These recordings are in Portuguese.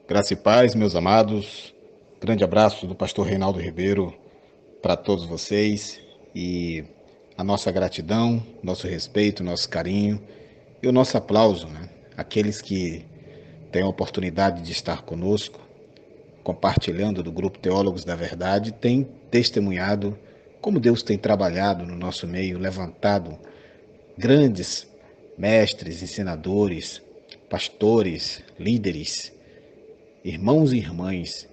Graça e paz, meus amados. Grande abraço do pastor Reinaldo Ribeiro para todos vocês e a nossa gratidão, nosso respeito, nosso carinho e o nosso aplauso, né? Aqueles que têm a oportunidade de estar conosco, compartilhando do grupo Teólogos da Verdade, têm testemunhado como Deus tem trabalhado no nosso meio, levantado grandes mestres, ensinadores, pastores, líderes, irmãos e irmãs,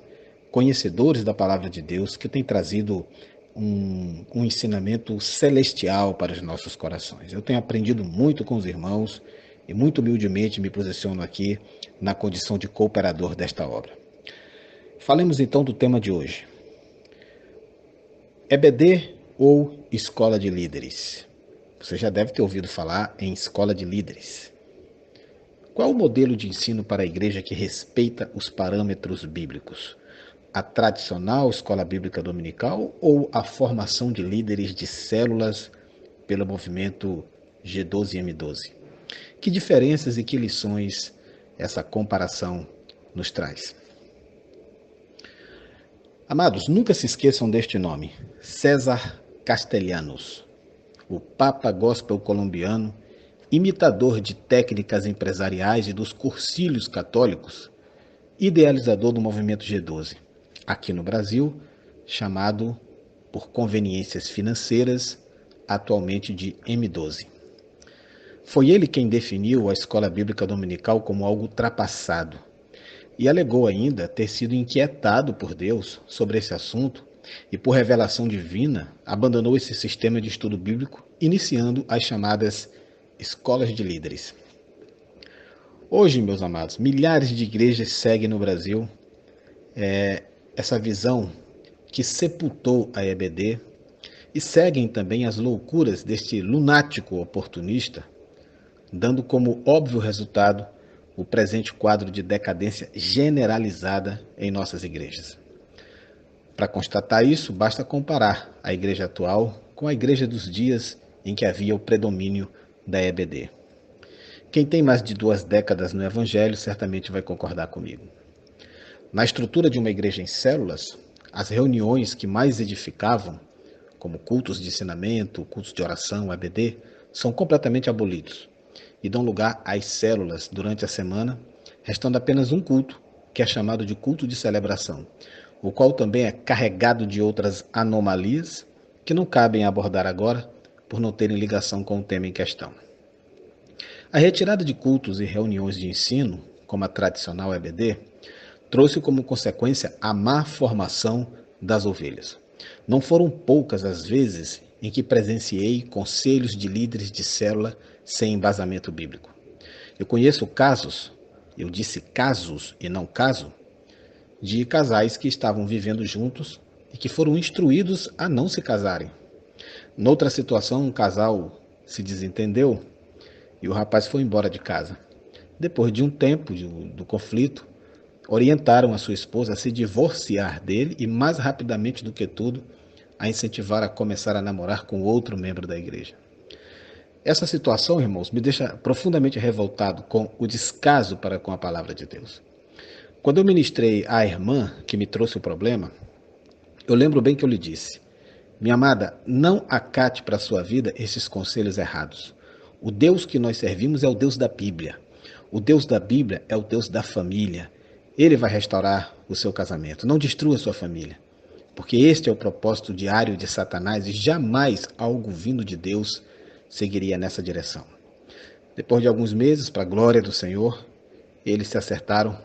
conhecedores da palavra de Deus, que tem trazido um ensinamento celestial para os nossos corações. Eu tenho aprendido muito com os irmãos e muito humildemente me posiciono aqui na condição de cooperador desta obra. Falemos então do tema de hoje. EBD ou Escola de Líderes? Você já deve ter ouvido falar em Escola de Líderes. Qual o modelo de ensino para a igreja que respeita os parâmetros bíblicos? A tradicional escola bíblica dominical ou a formação de líderes de células pelo movimento G12M12? Que diferenças e que lições essa comparação nos traz? Amados, nunca se esqueçam deste nome, César Castellanos, o Papa Gospel colombiano, imitador de técnicas empresariais e dos cursilhos católicos, idealizador do movimento G12, aqui no Brasil, chamado, por conveniências financeiras, atualmente de M12. Foi ele quem definiu a escola bíblica dominical como algo ultrapassado e alegou ainda ter sido inquietado por Deus sobre esse assunto e, por revelação divina, abandonou esse sistema de estudo bíblico, iniciando as chamadas escolas de líderes. Hoje, meus amados, milhares de igrejas seguem no Brasil essa visão que sepultou a EBD e seguem também as loucuras deste lunático oportunista, dando como óbvio resultado o presente quadro de decadência generalizada em nossas igrejas. Para constatar isso, basta comparar a igreja atual com a igreja dos dias em que havia o predomínio da EBD. Quem tem mais de 2 décadas no Evangelho certamente vai concordar comigo. Na estrutura de uma igreja em células, as reuniões que mais edificavam, como cultos de ensinamento, cultos de oração, EBD, são completamente abolidos e dão lugar às células durante a semana, restando apenas um culto, que é chamado de culto de celebração, o qual também é carregado de outras anomalias que não cabem abordar agora por não terem ligação com o tema em questão. A retirada de cultos e reuniões de ensino, como a tradicional EBD, trouxe como consequência a má formação das ovelhas. Não foram poucas as vezes em que presenciei conselhos de líderes de célula sem embasamento bíblico. Eu conheço casos, eu disse casos e não caso, de casais que estavam vivendo juntos e que foram instruídos a não se casarem. Noutra situação, um casal se desentendeu e o rapaz foi embora de casa. Depois de um tempo do conflito, orientaram a sua esposa a se divorciar dele e, mais rapidamente do que tudo, a incentivar a começar a namorar com outro membro da igreja. Essa situação, irmãos, me deixa profundamente revoltado com o descaso para com a palavra de Deus. Quando eu ministrei à irmã que me trouxe o problema, eu lembro bem que eu lhe disse: minha amada, não acate para a sua vida esses conselhos errados. O Deus que nós servimos é o Deus da Bíblia. O Deus da Bíblia é o Deus da família. Ele vai restaurar o seu casamento. Não destrua a sua família. Porque este é o propósito diário de Satanás e jamais algo vindo de Deus seguiria nessa direção. Depois de alguns meses, para a glória do Senhor, eles se acertaram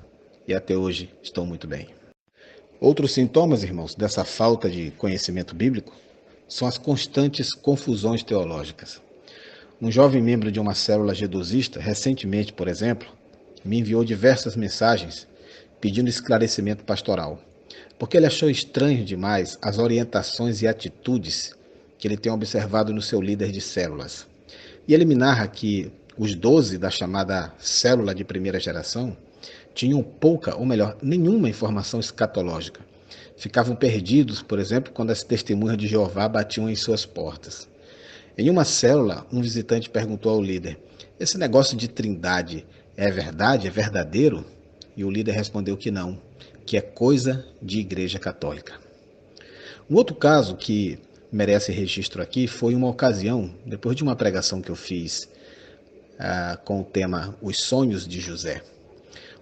e até hoje estão muito bem. Outros sintomas, irmãos, dessa falta de conhecimento bíblico são as constantes confusões teológicas. Um jovem membro de uma célula gedosista, recentemente, por exemplo, me enviou diversas mensagens pedindo esclarecimento pastoral, porque ele achou estranho demais as orientações e atitudes que ele tem observado no seu líder de células. E ele me narra que os 12 da chamada célula de primeira geração tinham pouca, ou melhor, nenhuma informação escatológica. Ficavam perdidos, por exemplo, quando as testemunhas de Jeová batiam em suas portas. Em uma célula, um visitante perguntou ao líder: esse negócio de trindade é verdade? É verdadeiro? e o líder respondeu que não, que é coisa de igreja católica. Um outro caso que merece registro aqui foi uma ocasião, depois de uma pregação que eu fiz com o tema Os Sonhos de José.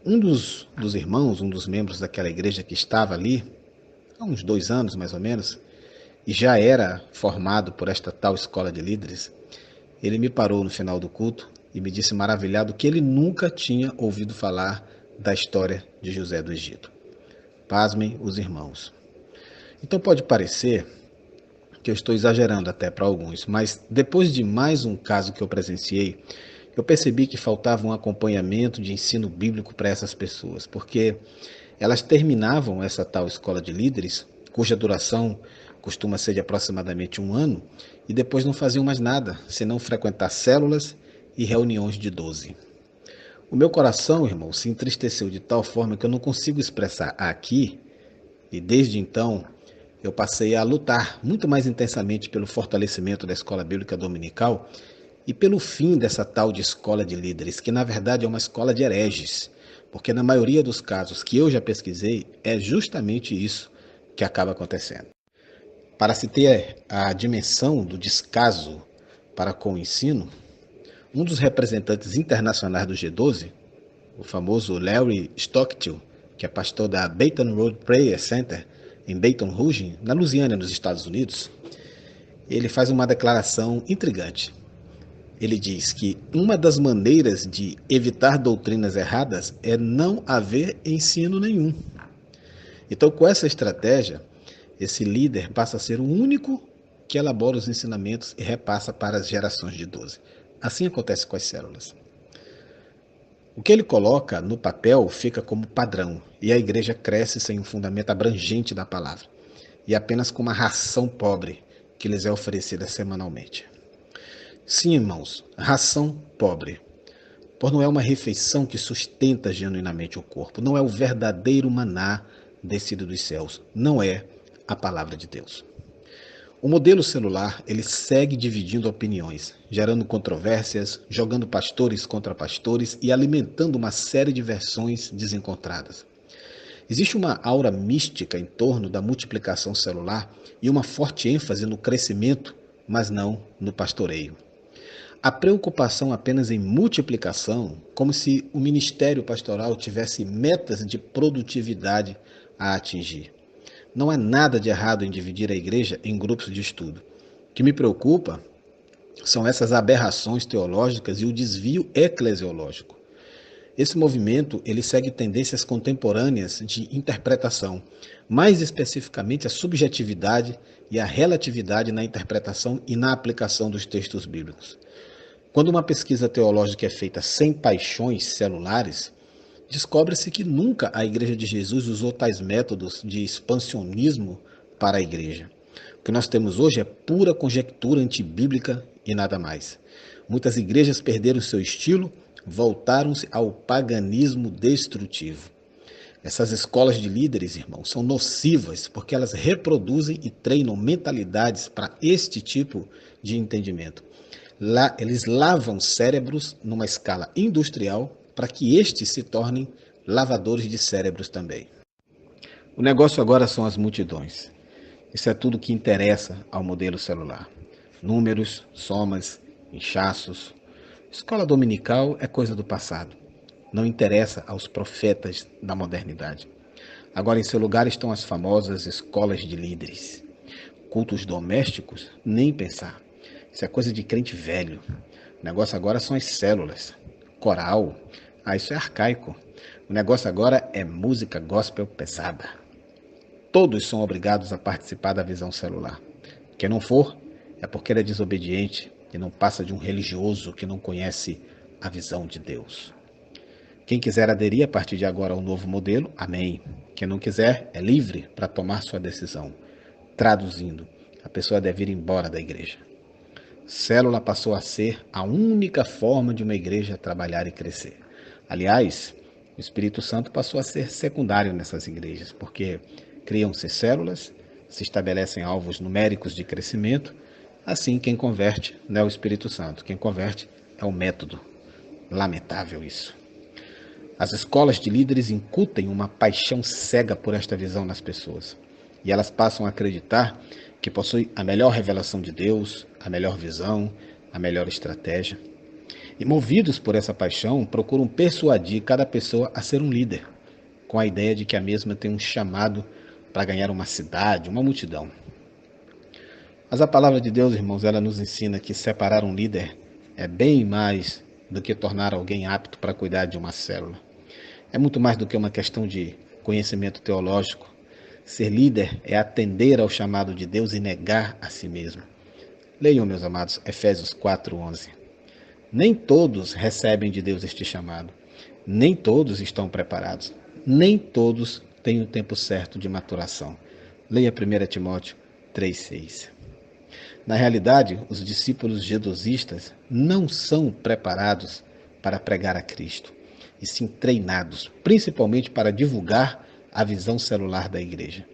Um dos irmãos, um dos membros daquela igreja que estava ali, há uns 2 anos mais ou menos, e já era formado por esta tal escola de líderes, ele me parou no final do culto e me disse maravilhado que ele nunca tinha ouvido falar da história de José do Egito. Pasmem os irmãos. Então pode parecer que eu estou exagerando até para alguns, mas depois de mais um caso que eu presenciei, eu percebi que faltava um acompanhamento de ensino bíblico para essas pessoas, porque elas terminavam essa tal escola de líderes, cuja duração costuma ser de aproximadamente 1 ano, e depois não faziam mais nada, senão frequentar células e reuniões de 12. O meu coração, irmão, se entristeceu de tal forma que eu não consigo expressar aqui, e desde então eu passei a lutar muito mais intensamente pelo fortalecimento da escola bíblica dominical e pelo fim dessa tal de escola de líderes, que na verdade é uma escola de hereges, porque na maioria dos casos que eu já pesquisei, é justamente isso que acaba acontecendo. Para se ter a dimensão do descaso para com o ensino, um dos representantes internacionais do G12, o famoso Larry Stockstill, que é pastor da Baton Rouge Prayer Center, em Baton Rouge, na Louisiana, nos Estados Unidos, ele faz uma declaração intrigante. Ele diz que uma das maneiras de evitar doutrinas erradas é não haver ensino nenhum. Então, com essa estratégia, esse líder passa a ser o único que elabora os ensinamentos e repassa para as gerações de 12. Assim acontece com as células. O que ele coloca no papel fica como padrão, e a igreja cresce sem um fundamento abrangente da palavra, e apenas com uma ração pobre que lhes é oferecida semanalmente. Sim, irmãos, ração pobre, pois não é uma refeição que sustenta genuinamente o corpo, não é o verdadeiro maná descido dos céus, não é a palavra de Deus. O modelo celular, ele segue dividindo opiniões, gerando controvérsias, jogando pastores contra pastores e alimentando uma série de versões desencontradas. Existe uma aura mística em torno da multiplicação celular e uma forte ênfase no crescimento, mas não no pastoreio. A preocupação apenas em multiplicação, como se o ministério pastoral tivesse metas de produtividade a atingir. Não há nada de errado em dividir a igreja em grupos de estudo. O que me preocupa são essas aberrações teológicas e o desvio eclesiológico. Esse movimento ele segue tendências contemporâneas de interpretação, mais especificamente a subjetividade e a relatividade na interpretação e na aplicação dos textos bíblicos. Quando uma pesquisa teológica é feita sem paixões celulares, descobre-se que nunca a Igreja de Jesus usou tais métodos de expansionismo para a Igreja. O que nós temos hoje é pura conjectura antibíblica e nada mais. Muitas igrejas perderam seu estilo, voltaram-se ao paganismo destrutivo. Essas escolas de líderes, irmãos, são nocivas porque elas reproduzem e treinam mentalidades para este tipo de entendimento. Lá, eles lavam cérebros numa escala industrial para que estes se tornem lavadores de cérebros também. O negócio agora são as multidões. Isso é tudo que interessa ao modelo celular. Números, somas, inchaços. Escola dominical é coisa do passado. Não interessa aos profetas da modernidade. Agora em seu lugar estão as famosas escolas de líderes. Cultos domésticos, nem pensar. Isso é coisa de crente velho. O negócio agora são as células. Coral. Isso é arcaico. O negócio agora é música gospel pesada. Todos são obrigados a participar da visão celular. Quem não for, é porque ele é desobediente e não passa de um religioso que não conhece a visão de Deus. Quem quiser aderir a partir de agora ao novo modelo, amém. Quem não quiser, é livre para tomar sua decisão. Traduzindo, a pessoa deve ir embora da igreja. Célula passou a ser a única forma de uma igreja trabalhar e crescer. Aliás, o Espírito Santo passou a ser secundário nessas igrejas, porque criam-se células, se estabelecem alvos numéricos de crescimento, assim quem converte não é o Espírito Santo, quem converte é o método. Lamentável isso. As escolas de líderes incutem uma paixão cega por esta visão nas pessoas. E elas passam a acreditar que possuem a melhor revelação de Deus, a melhor visão, a melhor estratégia. E movidos por essa paixão, procuram persuadir cada pessoa a ser um líder, com a ideia de que a mesma tem um chamado para ganhar uma cidade, uma multidão. Mas a palavra de Deus, irmãos, ela nos ensina que separar um líder é bem mais do que tornar alguém apto para cuidar de uma célula. É muito mais do que uma questão de conhecimento teológico. Ser líder é atender ao chamado de Deus e negar a si mesmo. Leiam, meus amados, Efésios 4:11. Nem todos recebem de Deus este chamado. Nem todos estão preparados. Nem todos têm o tempo certo de maturação. Leia 1 Timóteo 3:6. Na realidade, os discípulos jedosistas não são preparados para pregar a Cristo, e sim treinados, principalmente para divulgar a visão celular da igreja.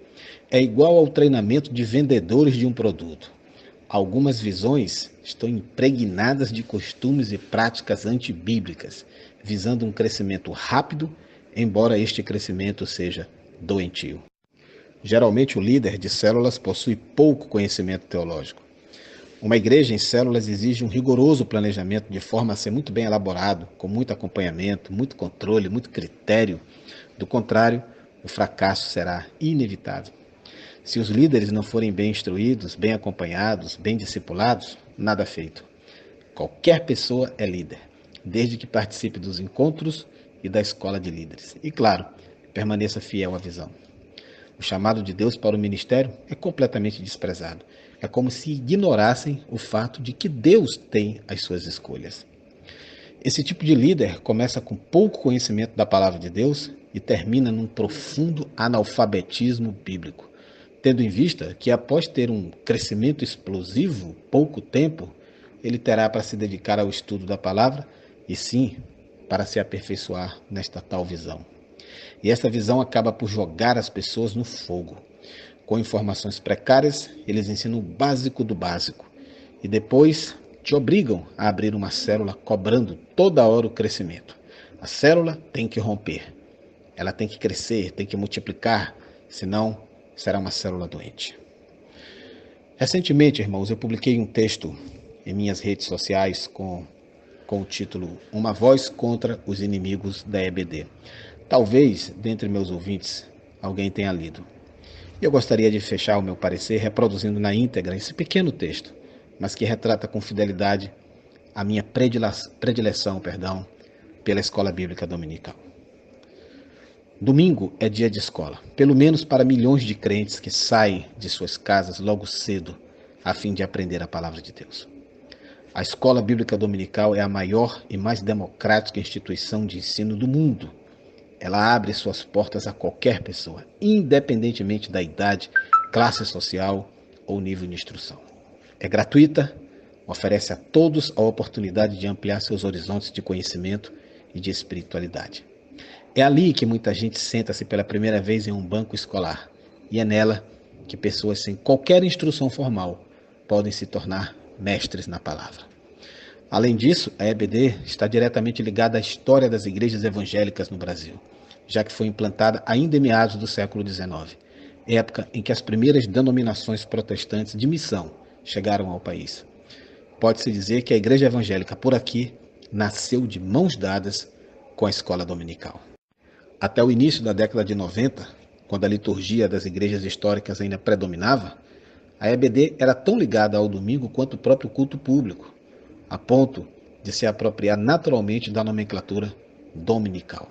É igual ao treinamento de vendedores de um produto. Algumas visões estão impregnadas de costumes e práticas antibíblicas, visando um crescimento rápido, embora este crescimento seja doentio. Geralmente, o líder de células possui pouco conhecimento teológico. Uma igreja em células exige um rigoroso planejamento de forma a ser muito bem elaborado, com muito acompanhamento, muito controle, muito critério. Do contrário, o fracasso será inevitável. Se os líderes não forem bem instruídos, bem acompanhados, bem discipulados, nada feito. Qualquer pessoa é líder, desde que participe dos encontros e da escola de líderes. E, claro, permaneça fiel à visão. O chamado de Deus para o ministério é completamente desprezado. É como se ignorassem o fato de que Deus tem as suas escolhas. Esse tipo de líder começa com pouco conhecimento da palavra de Deus e termina num profundo analfabetismo bíblico, tendo em vista que após ter um crescimento explosivo, pouco tempo, ele terá para se dedicar ao estudo da palavra e sim para se aperfeiçoar nesta tal visão. E essa visão acaba por jogar as pessoas no fogo. Com informações precárias, eles ensinam o básico do básico. E depois te obrigam a abrir uma célula cobrando toda hora o crescimento. A célula tem que romper. Ela tem que crescer, tem que multiplicar, senão será uma célula doente. Recentemente, irmãos, eu publiquei um texto em minhas redes sociais com o título Uma Voz contra os Inimigos da EBD. Talvez, dentre meus ouvintes, alguém tenha lido. Eu gostaria de fechar o meu parecer reproduzindo na íntegra esse pequeno texto, mas que retrata com fidelidade a minha predileção pela escola bíblica dominical. Domingo é dia de escola, pelo menos para milhões de crentes que saem de suas casas logo cedo a fim de aprender a palavra de Deus. A escola bíblica dominical é a maior e mais democrática instituição de ensino do mundo. Ela abre suas portas a qualquer pessoa, independentemente da idade, classe social ou nível de instrução. É gratuita, oferece a todos a oportunidade de ampliar seus horizontes de conhecimento e de espiritualidade. É ali que muita gente senta-se pela primeira vez em um banco escolar, e é nela que pessoas sem qualquer instrução formal podem se tornar mestres na palavra. Além disso, a EBD está diretamente ligada à história das igrejas evangélicas no Brasil, já que foi implantada ainda em meados do século XIX, época em que as primeiras denominações protestantes de missão chegaram ao país. Pode-se dizer que a igreja evangélica por aqui nasceu de mãos dadas com a escola dominical. Até o início da década de 90, quando a liturgia das igrejas históricas ainda predominava, a EBD era tão ligada ao domingo quanto o próprio culto público, a ponto de se apropriar naturalmente da nomenclatura dominical.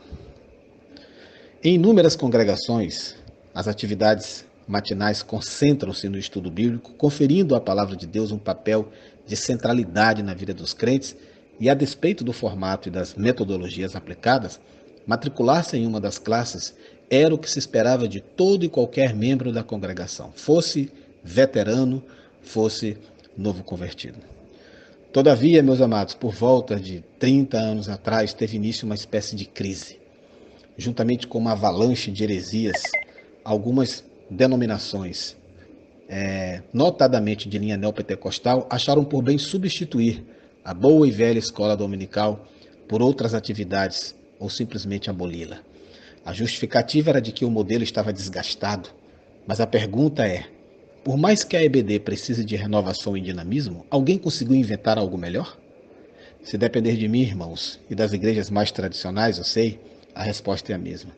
Em inúmeras congregações, as atividades matinais concentram-se no estudo bíblico, conferindo à palavra de Deus um papel de centralidade na vida dos crentes e, a despeito do formato e das metodologias aplicadas, matricular-se em uma das classes era o que se esperava de todo e qualquer membro da congregação, fosse veterano, fosse novo convertido. Todavia, meus amados, por volta de 30 anos atrás, teve início uma espécie de crise. Juntamente com uma avalanche de heresias, algumas denominações, notadamente de linha neopentecostal, acharam por bem substituir a boa e velha escola dominical por outras atividades ou simplesmente aboli-la. A justificativa era de que o modelo estava desgastado, mas a pergunta é: por mais que a EBD precise de renovação e dinamismo, alguém conseguiu inventar algo melhor? Se depender de mim, irmãos, e das igrejas mais tradicionais, eu sei, a resposta é a mesma.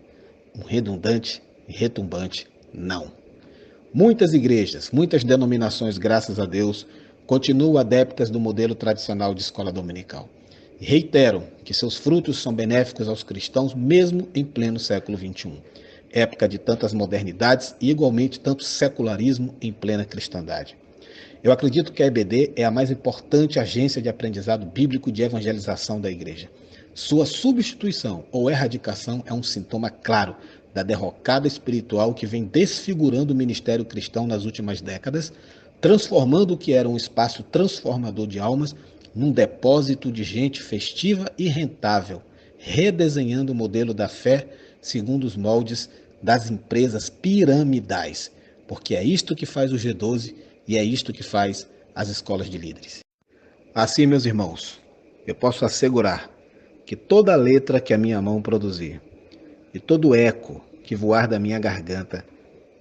Um redundante e retumbante não. Muitas igrejas, muitas denominações, graças a Deus, continuam adeptas do modelo tradicional de escola dominical. E reiteram que seus frutos são benéficos aos cristãos mesmo em pleno século XXI, época de tantas modernidades e igualmente tanto secularismo em plena cristandade. Eu acredito que a EBD é a mais importante agência de aprendizado bíblico e de evangelização da igreja. Sua substituição ou erradicação é um sintoma claro da derrocada espiritual que vem desfigurando o ministério cristão nas últimas décadas, transformando o que era um espaço transformador de almas num depósito de gente festiva e rentável, redesenhando o modelo da fé segundo os moldes das empresas piramidais, porque é isto que faz o G12 e é isto que faz as escolas de líderes. Assim, meus irmãos, eu posso assegurar que toda letra que a minha mão produzir e todo eco que voar da minha garganta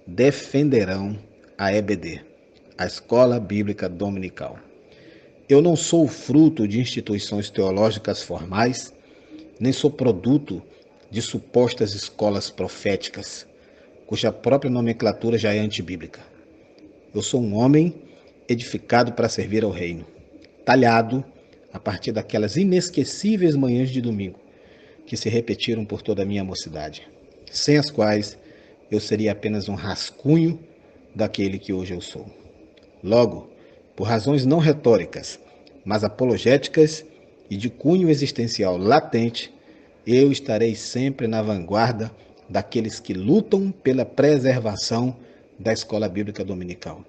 defenderão a EBD, a Escola Bíblica Dominical. Eu não sou fruto de instituições teológicas formais, nem sou produto de supostas escolas proféticas, cuja própria nomenclatura já é antibíblica. Eu sou um homem edificado para servir ao reino, talhado a partir daquelas inesquecíveis manhãs de domingo que se repetiram por toda a minha mocidade, sem as quais eu seria apenas um rascunho daquele que hoje eu sou. Logo, por razões não retóricas, mas apologéticas e de cunho existencial latente, eu estarei sempre na vanguarda daqueles que lutam pela preservação da escola bíblica dominical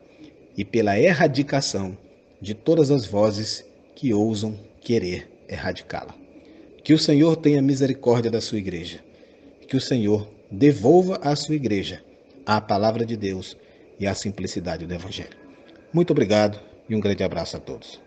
e pela erradicação de todas as vozes que ousam querer erradicá-la. Que o Senhor tenha misericórdia da sua igreja, que o Senhor devolva à sua igreja a palavra de Deus e a simplicidade do Evangelho. Muito obrigado e um grande abraço a todos.